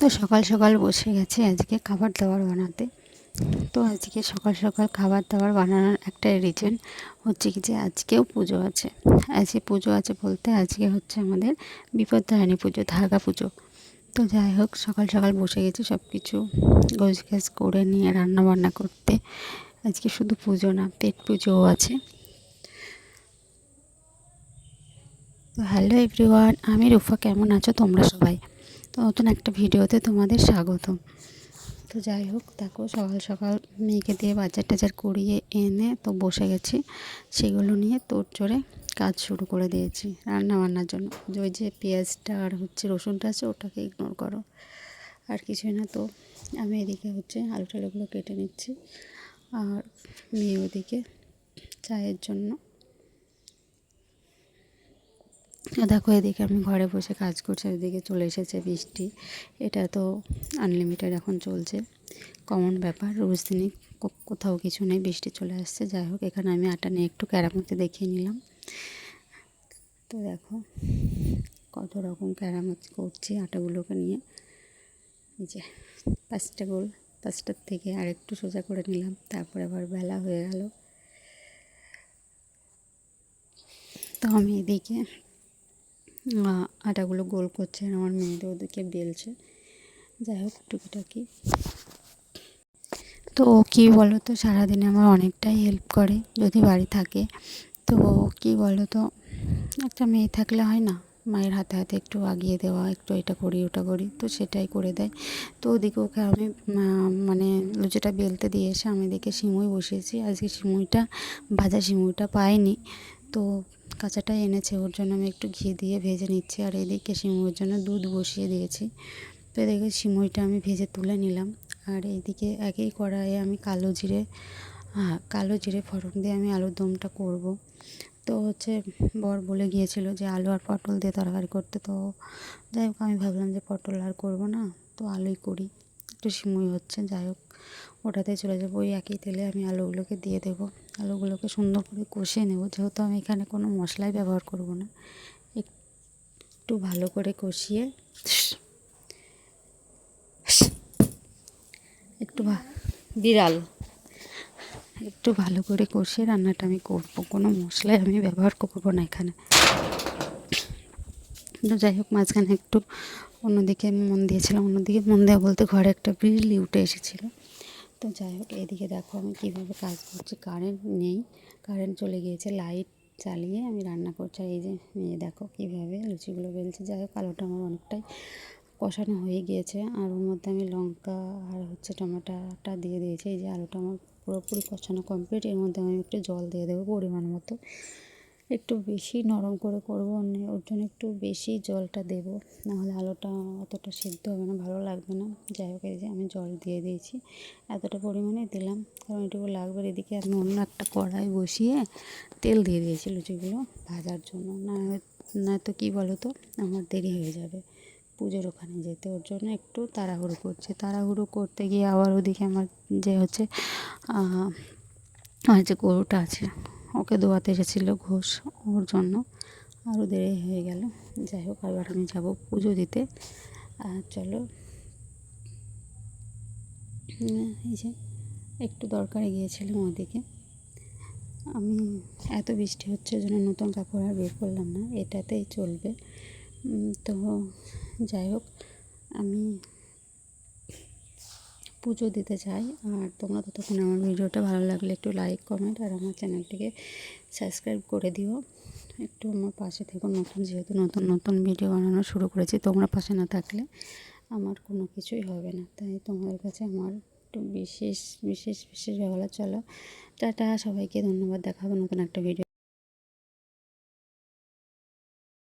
তো সকাল সকাল বসে গেছি আজকে খাবার দাবার বানাতে। তো আজকে সকাল সকাল খাবার দাবার বানানোর একটা রিজন হচ্ছে কি যে আজকেও পুজো আছে। আজকে পুজো আছে বলতে আজকে হচ্ছে আমাদের বিপত্তারিণী পুজো, ধাগা পুজো। তো যাই হোক, সকাল সকাল বসে গেছি সব কিছু গোছগাছ করে নিয়ে রান্না বান্না করতে। আজকে শুধু পুজো না, পেট পুজোও আছে। তো হ্যালো এভরিওয়ান, আমি রুফা। কেমন আছো তোমরা সবাই? তো নতুন একটা ভিডিওতে তোমাদের স্বাগতম। তো যাই হোক, দেখো সকাল সকাল মেয়েকে দিয়ে বাজার টাজার করিয়ে এনে তো বসে গেছি। সেগুলো নিয়ে তোড়জোড়ে কাজ শুরু করে দিয়েছি রান্না বান্নার জন্য। ওই যে পেঁয়াজটা আর হচ্ছে রসুনটা আছে ওটাকে ইগনোর করো, আর কিছুই না। তো আমি এদিকে হচ্ছে আলু টালুগুলো কেটে নিচ্ছি, আর মেয়ে ওদিকে চায়ের জন্য। দেখো এদিকে আমি ঘরে বসে কাজ করছি, ওইদিকে চলে এসেছে বৃষ্টি। এটা তো আনলিমিটেড এখন চলছে, কমন ব্যাপার। রোজ দিনই কোথাও কিছু নেই, বৃষ্টি চলে আসছে। যাই হোক, এখানে আমি আটা নিয়ে একটু কেরামতি দেখিয়ে নিলাম। তো দেখো কত রকম কেরামতি করছি আটাগুলোকে নিয়ে। এই যে পাঁচটার থেকে আর একটু সোজা করে নিলাম, তারপরে আবার বেলা হয়ে গেল। তো আমি এদিকে আটাগুলো গোল করছে, আর আমার মেয়েদের ওদিকে বেলছে। যাই হোক, টুকিটাকি। তো কী বলো তো, সারাদিনে আমার অনেকটাই হেল্প করে যদি বাড়ি থাকে। তো কী বলো তো, একটা মেয়ে থাকলে হয় না, মায়ের হাতে হাতে একটু আগিয়ে দেওয়া, একটু এটা করি ওটা করি, তো সেটাই করে দেয়। তো ওদিকে ওকে আমি মানে লুচিটা বেলতে দিয়ে এসে আমি এদিকে সিমুই বসিয়েছি। আজকে সিমুইটা, ভাজা সিমুইটা পাইনি, তো কাঁচাটা এনেছে, ওর জন্য আমি একটু ঘি দিয়ে ভেজে নিচ্ছি। আর এদিকে সিমুইয়ের জন্য দুধ বসিয়ে দিয়েছি। তো এদিকে সিমুইটা আমি ভেজে তুলে নিলাম। আর এইদিকে একই কড়াইয়ে আমি কালো জিরে ফোড়ন দিয়ে আমি আলুর দমটা করব। তো হচ্ছে বর বলে গিয়েছিল যে আলু আর পটল দিয়ে তরকারি করতে। তো যাই হোক, আমি ভাবলাম যে পটল আর করব না, তো আলুই করি। একটু সিমুই হচ্ছে, যাই হোক ওটাতে চলে যাবো। ওই একই তেলে আমি আলুগুলোকে দিয়ে দেবো। আলুগুলোকে সুন্দর করে কষিয়ে নেব, যেহেতু আমি এখানে কোনো মশলাই ব্যবহার করব না। একটু ভালো করে কষিয়ে বিড়াল একটু ভালো করে কষিয়ে রান্নাটা আমি করব, কোনো মশলাই আমি ব্যবহার করব না এখানে। তো যাই হোক, মাঝখানে একটু অন্যদিকে মন দিয়েছিলাম, অন্যদিকে মন দেওয়া বলতে ঘরে একটা বিজলি উঠে এসেছিলো। তো যাই হোক, এদিকে দেখো আমি কীভাবে কাজ করছি। কারেন্ট নেই, কারেন্ট চলে গিয়েছে, লাইট চালিয়ে আমি রান্না করছি। আর এই যে মেয়ে দেখো কীভাবে লুচিগুলো বেলছে। যাই হোক, আলুটা আমার অনেকটাই কষানো হয়ে গিয়েছে, আর ওর মধ্যে আমি লঙ্কা আর হচ্ছে টমেটোটা দিয়ে দিয়েছি। এই যে আলুটা আমার পুরোপুরি কষানো কমপ্লিট। এর মধ্যে আমি একটু জল দিয়ে দেবো পরিমাণ মতো, একটু বেশি নরম করে করবো, ওর জন্য একটু বেশি জলটা দেবো, নাহলে আলুটা অতটা সিদ্ধ হবে না, ভালো লাগবে না। যাই হোক, এই যে আমি জল দিয়ে দিয়েছি, এতটা পরিমাণে দিলাম কারণ এটুকু লাগবে। এদিকে আমি অন্য একটা কড়াই বসিয়ে তেল দিয়ে দিয়েছি লুচিগুলো ভাজার জন্য। না তো কী বলো তো, আমার দেরি হয়ে যাবে পুজোর ওখানে যেতে, ওর জন্য একটু তাড়াহুড়ো করছে। তাড়াহুড়ো করতে গিয়ে আবার ওদিকে আমার যে হচ্ছে আর যে গরুটা আছে ওকে দোয়াতে এসেছিলো ঘোষ, ওর জন্য আরও দেরি হয়ে গেল। যাই হোক, আবার আমি যাব পুজো দিতে। আর চলো, এই যে একটু দরকারে গিয়েছিলাম ওদিকে। আমি এত বৃষ্টি হচ্ছে জন্য নতুন কাপড় আর বের করলাম না, এটাতেই চলবে। তো যাই হোক, আমি পুজো দিতে চাই। আর তোমরা ততক্ষণ আমার ভিডিওটা ভালো লাগলে একটু লাইক কমেন্ট আর আমার চ্যানেলটিকে সাবস্ক্রাইব করে দিও। একটু আমার পাশে থেকো, যেহেতু নতুন ভিডিও বানানো শুরু করেছি, তোমরা পাশে না থাকলে আমার কোনো কিছুই হবে না। তাই তোমাদের কাছে আমার একটু বিশেষ ভালো। চলো টাটা, সবাইকে ধন্যবাদ, দেখা হবে নতুন একটা ভিডিও।